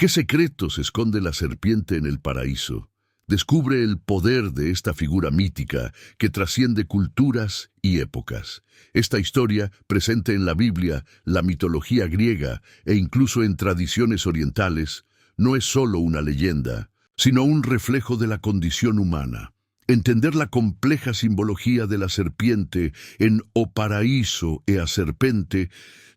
¿Qué secretos esconde la serpiente en el paraíso? Descubre el poder de esta figura mítica que trasciende culturas y épocas. Esta historia, presente en la Biblia, la mitología griega e incluso en tradiciones orientales, no es solo una leyenda, sino un reflejo de la condición humana. Entender la compleja simbología de la serpiente en O paraíso e a serpente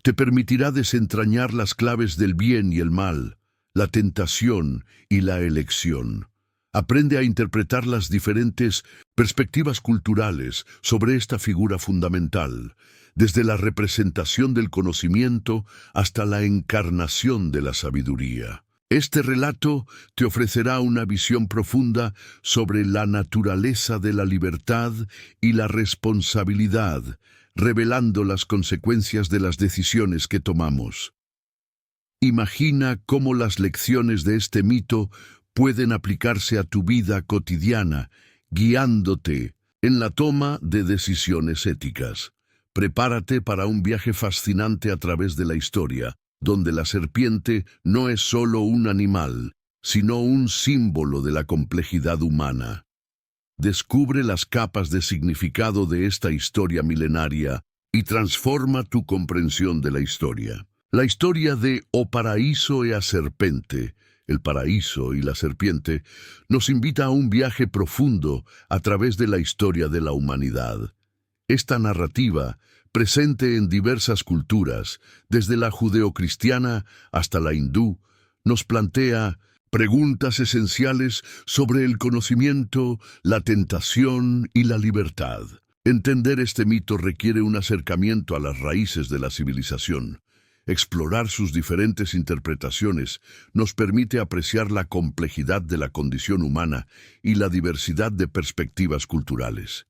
te permitirá desentrañar las claves del bien y el mal, la tentación y la elección. Aprende a interpretar las diferentes perspectivas culturales sobre esta figura fundamental, desde la representación del conocimiento hasta la encarnación de la sabiduría. Este relato te ofrecerá una visión profunda sobre la naturaleza de la libertad y la responsabilidad, revelando las consecuencias de las decisiones que tomamos. Imagina cómo las lecciones de este mito pueden aplicarse a tu vida cotidiana, guiándote en la toma de decisiones éticas. Prepárate para un viaje fascinante a través de la historia, donde la serpiente no es solo un animal, sino un símbolo de la complejidad humana. Descubre las capas de significado de esta historia milenaria y transforma tu comprensión de la historia. La historia de O paraíso e a serpente, el paraíso y la serpiente, nos invita a un viaje profundo a través de la historia de la humanidad. Esta narrativa, presente en diversas culturas, desde la judeocristiana hasta la hindú, nos plantea preguntas esenciales sobre el conocimiento, la tentación y la libertad. Entender este mito requiere un acercamiento a las raíces de la civilización. Explorar sus diferentes interpretaciones nos permite apreciar la complejidad de la condición humana y la diversidad de perspectivas culturales.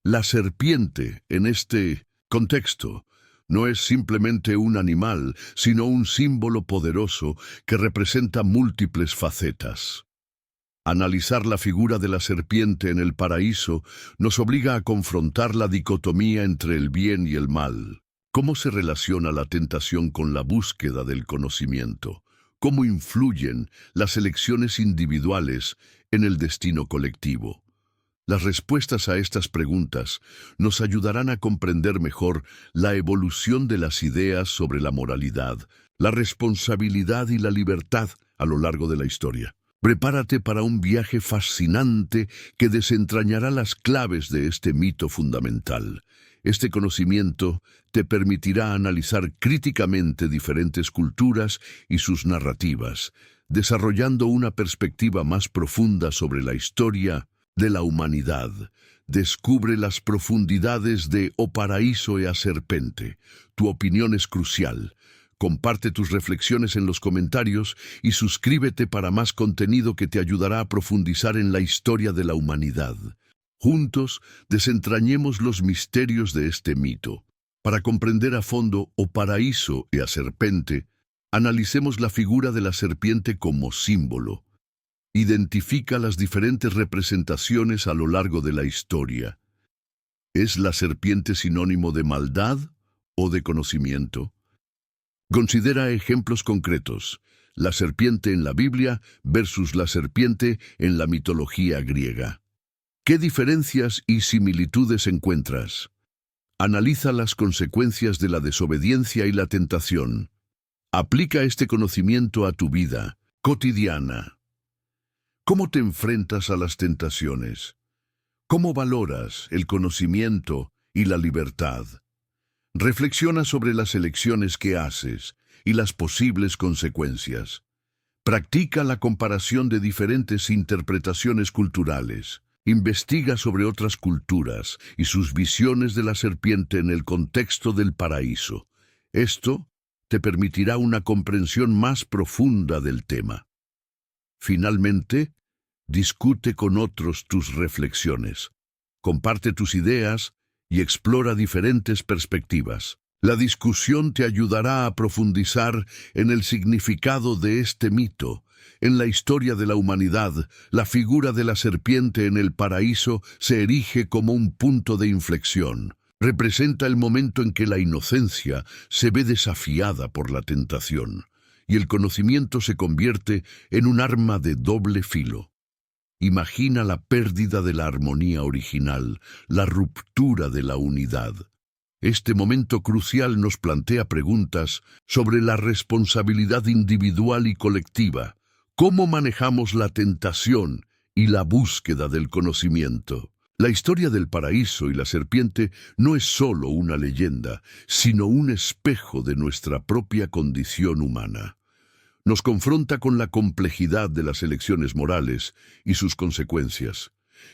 La serpiente, en este contexto, no es simplemente un animal, sino un símbolo poderoso que representa múltiples facetas. Analizar la figura de la serpiente en el paraíso nos obliga a confrontar la dicotomía entre el bien y el mal. ¿Cómo se relaciona la tentación con la búsqueda del conocimiento? ¿Cómo influyen las elecciones individuales en el destino colectivo? Las respuestas a estas preguntas nos ayudarán a comprender mejor la evolución de las ideas sobre la moralidad, la responsabilidad y la libertad a lo largo de la historia. Prepárate para un viaje fascinante que desentrañará las claves de este mito fundamental. Este conocimiento te permitirá analizar críticamente diferentes culturas y sus narrativas, desarrollando una perspectiva más profunda sobre la historia de la humanidad. Descubre las profundidades de O paraíso e a serpente. Tu opinión es crucial. Comparte tus reflexiones en los comentarios y suscríbete para más contenido que te ayudará a profundizar en la historia de la humanidad. Juntos, desentrañemos los misterios de este mito. Para comprender a fondo O paraíso e a serpente, analicemos la figura de la serpiente como símbolo. Identifica las diferentes representaciones a lo largo de la historia. ¿Es la serpiente sinónimo de maldad o de conocimiento? Considera ejemplos concretos. La serpiente en la Biblia versus la serpiente en la mitología griega. ¿Qué diferencias y similitudes encuentras? Analiza las consecuencias de la desobediencia y la tentación. Aplica este conocimiento a tu vida cotidiana. ¿Cómo te enfrentas a las tentaciones? ¿Cómo valoras el conocimiento y la libertad? Reflexiona sobre las elecciones que haces y las posibles consecuencias. Practica la comparación de diferentes interpretaciones culturales. Investiga sobre otras culturas y sus visiones de la serpiente en el contexto del paraíso. Esto te permitirá una comprensión más profunda del tema. Finalmente, discute con otros tus reflexiones. Comparte tus ideas y explora diferentes perspectivas. La discusión te ayudará a profundizar en el significado de este mito. En la historia de la humanidad, la figura de la serpiente en el paraíso se erige como un punto de inflexión. Representa el momento en que la inocencia se ve desafiada por la tentación. y el conocimiento se convierte en un arma de doble filo. Imagina la pérdida de la armonía original, la ruptura de la unidad. Este momento crucial nos plantea preguntas sobre la responsabilidad individual y colectiva, cómo manejamos la tentación y la búsqueda del conocimiento. La historia del paraíso y la serpiente no es solo una leyenda, sino un espejo de nuestra propia condición humana. Nos confronta con la complejidad de las elecciones morales y sus consecuencias.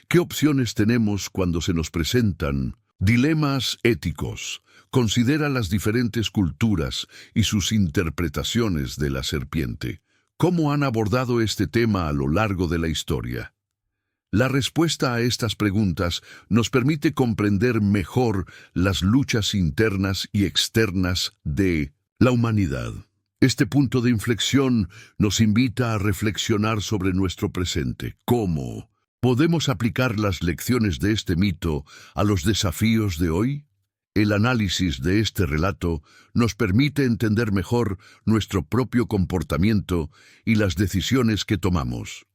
¿Qué opciones tenemos cuando se nos presentan dilemas éticos? Considera las diferentes culturas y sus interpretaciones de la serpiente. ¿Cómo han abordado este tema a lo largo de la historia? La respuesta a estas preguntas nos permite comprender mejor las luchas internas y externas de la humanidad. Este punto de inflexión nos invita a reflexionar sobre nuestro presente. ¿Cómo podemos aplicar las lecciones de este mito a los desafíos de hoy? El análisis de este relato nos permite entender mejor nuestro propio comportamiento y las decisiones que tomamos.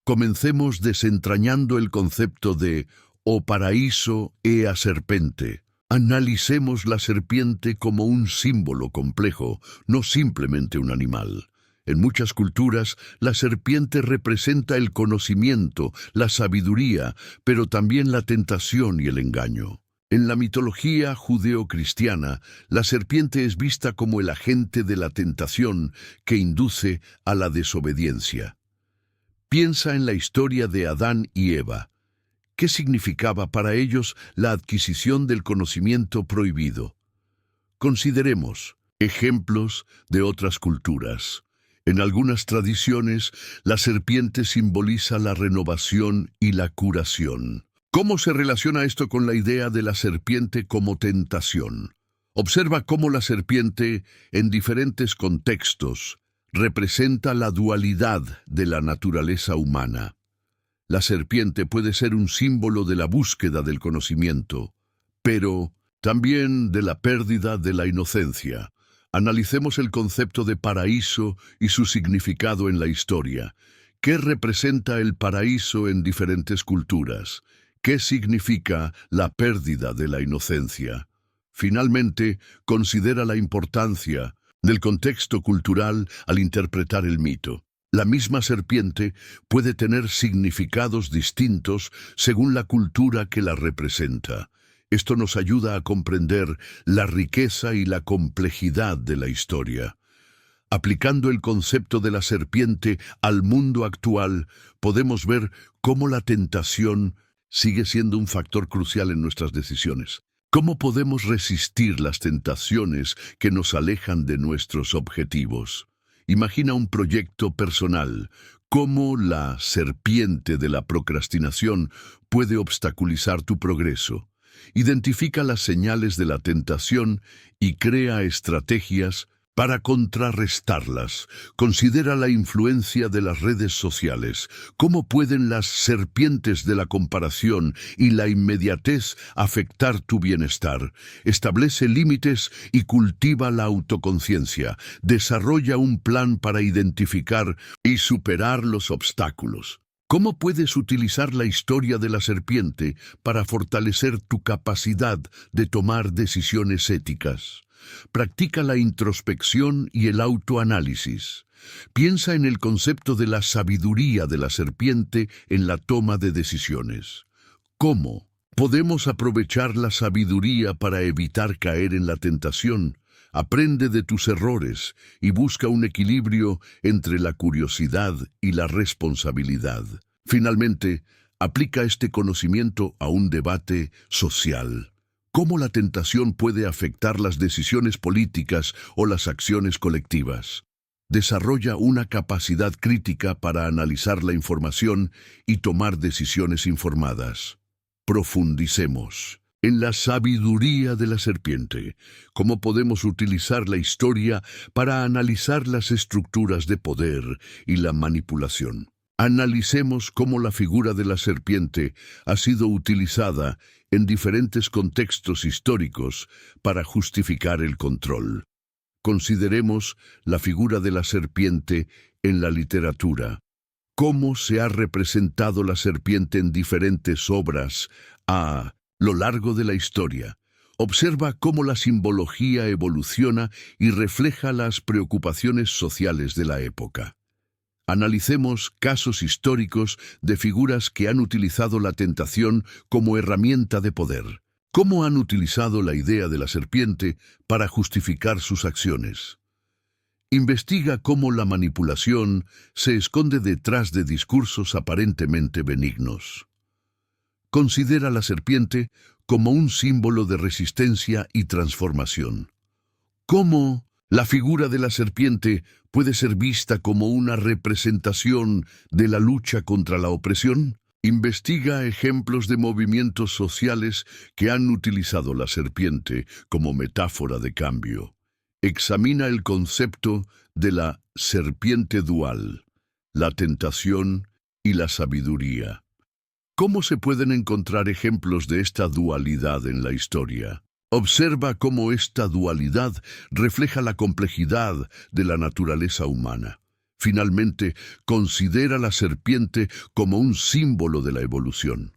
Comencemos desentrañando el concepto de o paraíso e a serpente. Analicemos la serpiente como un símbolo complejo, no simplemente un animal. En muchas culturas, la serpiente representa el conocimiento, la sabiduría, pero también la tentación y el engaño. En la mitología judeo-cristiana, la serpiente es vista como el agente de la tentación que induce a la desobediencia. Piensa en la historia de Adán y Eva. ¿Qué significaba para ellos la adquisición del conocimiento prohibido? Consideremos ejemplos de otras culturas. En algunas tradiciones, la serpiente simboliza la renovación y la curación. ¿Cómo se relaciona esto con la idea de la serpiente como tentación? Observa cómo la serpiente, en diferentes contextos, representa la dualidad de la naturaleza humana. La serpiente puede ser un símbolo de la búsqueda del conocimiento, pero también de la pérdida de la inocencia. Analicemos el concepto de paraíso y su significado en la historia. ¿Qué representa el paraíso en diferentes culturas? ¿Qué significa la pérdida de la inocencia? Finalmente, considera la importancia del contexto cultural al interpretar el mito. La misma serpiente puede tener significados distintos según la cultura que la representa. Esto nos ayuda a comprender la riqueza y la complejidad de la historia. Aplicando el concepto de la serpiente al mundo actual, podemos ver cómo la tentación sigue siendo un factor crucial en nuestras decisiones. ¿Cómo podemos resistir las tentaciones que nos alejan de nuestros objetivos? Imagina un proyecto personal. ¿Cómo la serpiente de la procrastinación puede obstaculizar tu progreso? Identifica las señales de la tentación y crea estrategias para contrarrestarlas. Considera la influencia de las redes sociales. ¿Cómo pueden las serpientes de la comparación y la inmediatez afectar tu bienestar? Establece límites y cultiva la autoconciencia. Desarrolla un plan para identificar y superar los obstáculos. ¿Cómo puedes utilizar la historia de la serpiente para fortalecer tu capacidad de tomar decisiones éticas? Practica la introspección y el autoanálisis. Piensa en el concepto de la sabiduría de la serpiente en la toma de decisiones. ¿Cómo podemos aprovechar la sabiduría para evitar caer en la tentación? Aprende de tus errores y busca un equilibrio entre la curiosidad y la responsabilidad. Finalmente, aplica este conocimiento a un debate social. ¿Cómo la tentación puede afectar las decisiones políticas o las acciones colectivas? Desarrolla una capacidad crítica para analizar la información y tomar decisiones informadas. Profundicemos en la sabiduría de la serpiente. ¿Cómo podemos utilizar la historia para analizar las estructuras de poder y la manipulación? Analicemos cómo la figura de la serpiente ha sido utilizada en diferentes contextos históricos para justificar el control. consideremos la figura de la serpiente en la literatura. ¿Cómo se ha representado la serpiente en diferentes obras a lo largo de la historia? Observa cómo la simbología evoluciona y refleja las preocupaciones sociales de la época. Analicemos casos históricos de figuras que han utilizado la tentación como herramienta de poder. ¿Cómo han utilizado la idea de la serpiente para justificar sus acciones? Investiga cómo la manipulación se esconde detrás de discursos aparentemente benignos. Considera la serpiente como un símbolo de resistencia y transformación. ¿Cómo la figura de la serpiente puede ser vista como una representación de la lucha contra la opresión? Investiga ejemplos de movimientos sociales que han utilizado la serpiente como metáfora de cambio. Examina el concepto de la serpiente dual, la tentación y la sabiduría. ¿Cómo se pueden encontrar ejemplos de esta dualidad en la historia? Observa cómo esta dualidad refleja la complejidad de la naturaleza humana. Finalmente, considera la serpiente como un símbolo de la evolución.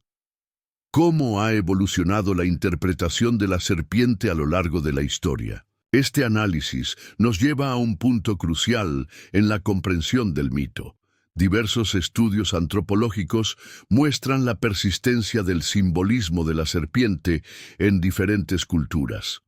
¿Cómo ha evolucionado la interpretación de la serpiente a lo largo de la historia? Este análisis nos lleva a un punto crucial en la comprensión del mito. Diversos estudios antropológicos muestran la persistencia del simbolismo de la serpiente en diferentes culturas.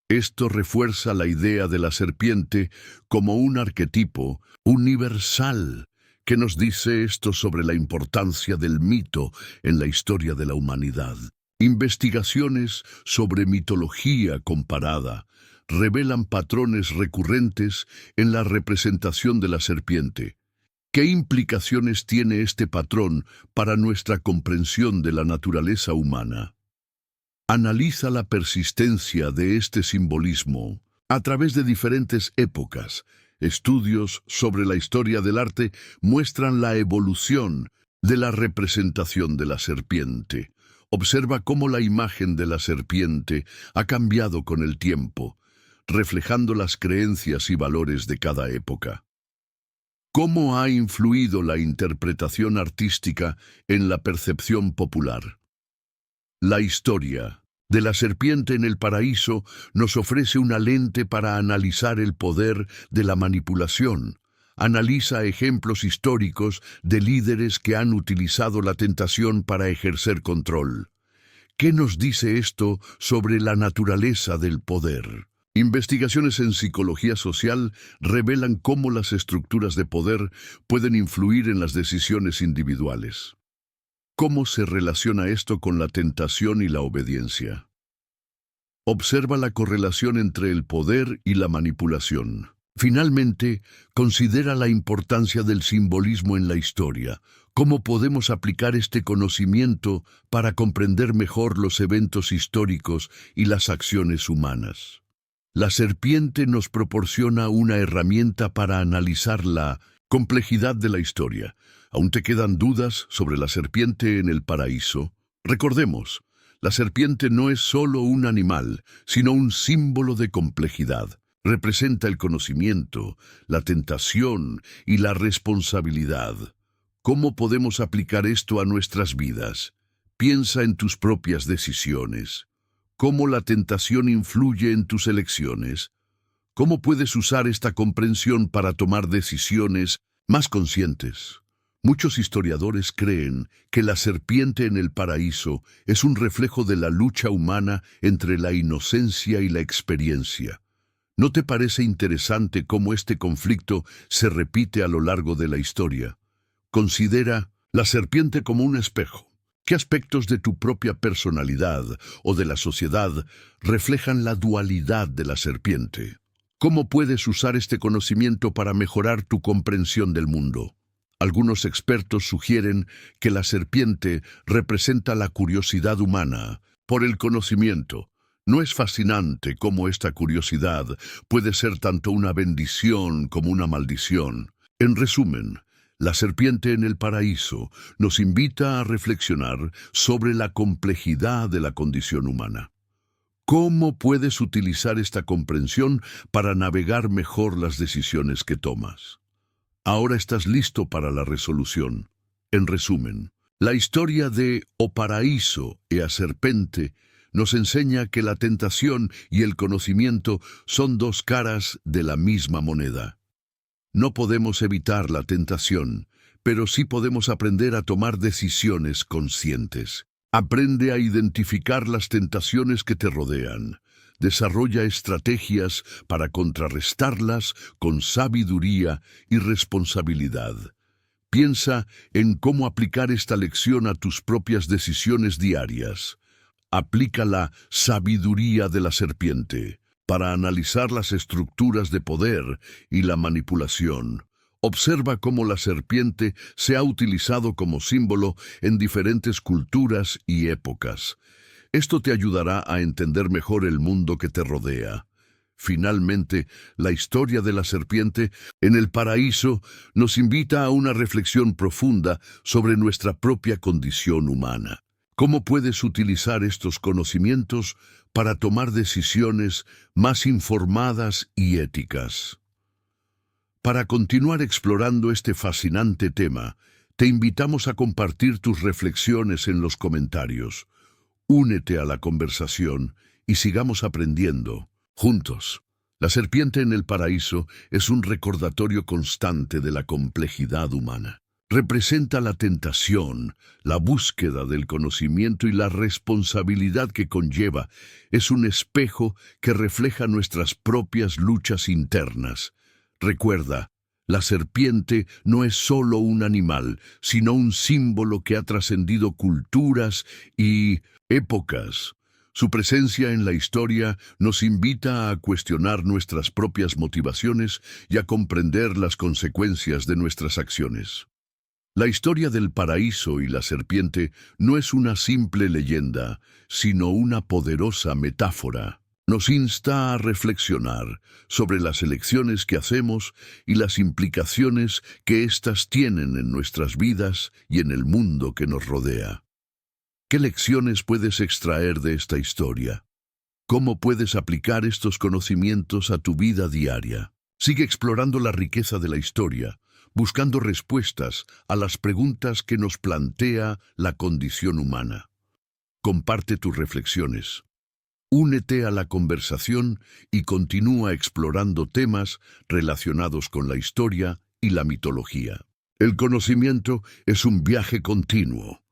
Esto refuerza la idea de la serpiente como un arquetipo universal que nos dice esto sobre la importancia del mito en la historia de la humanidad. Investigaciones sobre mitología comparada revelan patrones recurrentes en la representación de la serpiente. ¿Qué implicaciones tiene este patrón para nuestra comprensión de la naturaleza humana? Analiza la persistencia de este simbolismo a través de diferentes épocas. Estudios sobre la historia del arte muestran la evolución de la representación de la serpiente. Observa cómo la imagen de la serpiente ha cambiado con el tiempo, reflejando las creencias y valores de cada época. ¿Cómo ha influido la interpretación artística en la percepción popular? La historia de la serpiente en el paraíso nos ofrece una lente para analizar el poder de la manipulación. Analiza ejemplos históricos de líderes que han utilizado la tentación para ejercer control. ¿Qué nos dice esto sobre la naturaleza del poder? Investigaciones en psicología social revelan cómo las estructuras de poder pueden influir en las decisiones individuales. ¿Cómo se relaciona esto con la tentación y la obediencia? Observa la correlación entre el poder y la manipulación. Finalmente, considera la importancia del simbolismo en la historia. ¿Cómo podemos aplicar este conocimiento para comprender mejor los eventos históricos y las acciones humanas? La serpiente nos proporciona una herramienta para analizar la complejidad de la historia. ¿Aún te quedan dudas sobre la serpiente en el paraíso? Recordemos, la serpiente no es solo un animal, sino un símbolo de complejidad. Representa el conocimiento, la tentación y la responsabilidad. ¿Cómo podemos aplicar esto a nuestras vidas? Piensa en tus propias decisiones. ¿Cómo la tentación influye en tus elecciones? ¿Cómo puedes usar esta comprensión para tomar decisiones más conscientes? Muchos historiadores creen que la serpiente en el paraíso es un reflejo de la lucha humana entre la inocencia y la experiencia. ¿No te parece interesante cómo este conflicto se repite a lo largo de la historia? Considera la serpiente como un espejo. ¿Qué aspectos de tu propia personalidad o de la sociedad reflejan la dualidad de la serpiente? ¿Cómo puedes usar este conocimiento para mejorar tu comprensión del mundo? Algunos expertos sugieren que la serpiente representa la curiosidad humana por el conocimiento. ¿No es fascinante cómo esta curiosidad puede ser tanto una bendición como una maldición? En resumen, la serpiente en el paraíso nos invita a reflexionar sobre la complejidad de la condición humana. ¿Cómo puedes utilizar esta comprensión para navegar mejor las decisiones que tomas? Ahora estás listo para la resolución. En resumen, la historia de O Paraíso e a Serpente nos enseña que la tentación y el conocimiento son dos caras de la misma moneda. No podemos evitar la tentación, pero sí podemos aprender a tomar decisiones conscientes. Aprende a identificar las tentaciones que te rodean. Desarrolla estrategias para contrarrestarlas con sabiduría y responsabilidad. Piensa en cómo aplicar esta lección a tus propias decisiones diarias. Aplica la sabiduría de la serpiente para analizar las estructuras de poder y la manipulación. Observa cómo la serpiente se ha utilizado como símbolo en diferentes culturas y épocas. Esto te ayudará a entender mejor el mundo que te rodea. Finalmente, la historia de la serpiente en el paraíso nos invita a una reflexión profunda sobre nuestra propia condición humana. ¿Cómo puedes utilizar estos conocimientos para tomar decisiones más informadas y éticas? Para continuar explorando este fascinante tema, te invitamos a compartir tus reflexiones en los comentarios. Únete a la conversación y sigamos aprendiendo juntos. La serpiente en el paraíso es un recordatorio constante de la complejidad humana. Representa la tentación, la búsqueda del conocimiento y la responsabilidad que conlleva. Es un espejo que refleja nuestras propias luchas internas. Recuerda, la serpiente no es solo un animal, sino un símbolo que ha trascendido culturas y épocas. Su presencia en la historia nos invita a cuestionar nuestras propias motivaciones y a comprender las consecuencias de nuestras acciones. La historia del paraíso y la serpiente no es una simple leyenda, sino una poderosa metáfora. Nos insta a reflexionar sobre las elecciones que hacemos y las implicaciones que éstas tienen en nuestras vidas y en el mundo que nos rodea. ¿Qué lecciones puedes extraer de esta historia? ¿Cómo puedes aplicar estos conocimientos a tu vida diaria? Sigue explorando la riqueza de la historia, buscando respuestas a las preguntas que nos plantea la condición humana. Comparte tus reflexiones. Únete a la conversación y continúa explorando temas relacionados con la historia y la mitología. El conocimiento es un viaje continuo,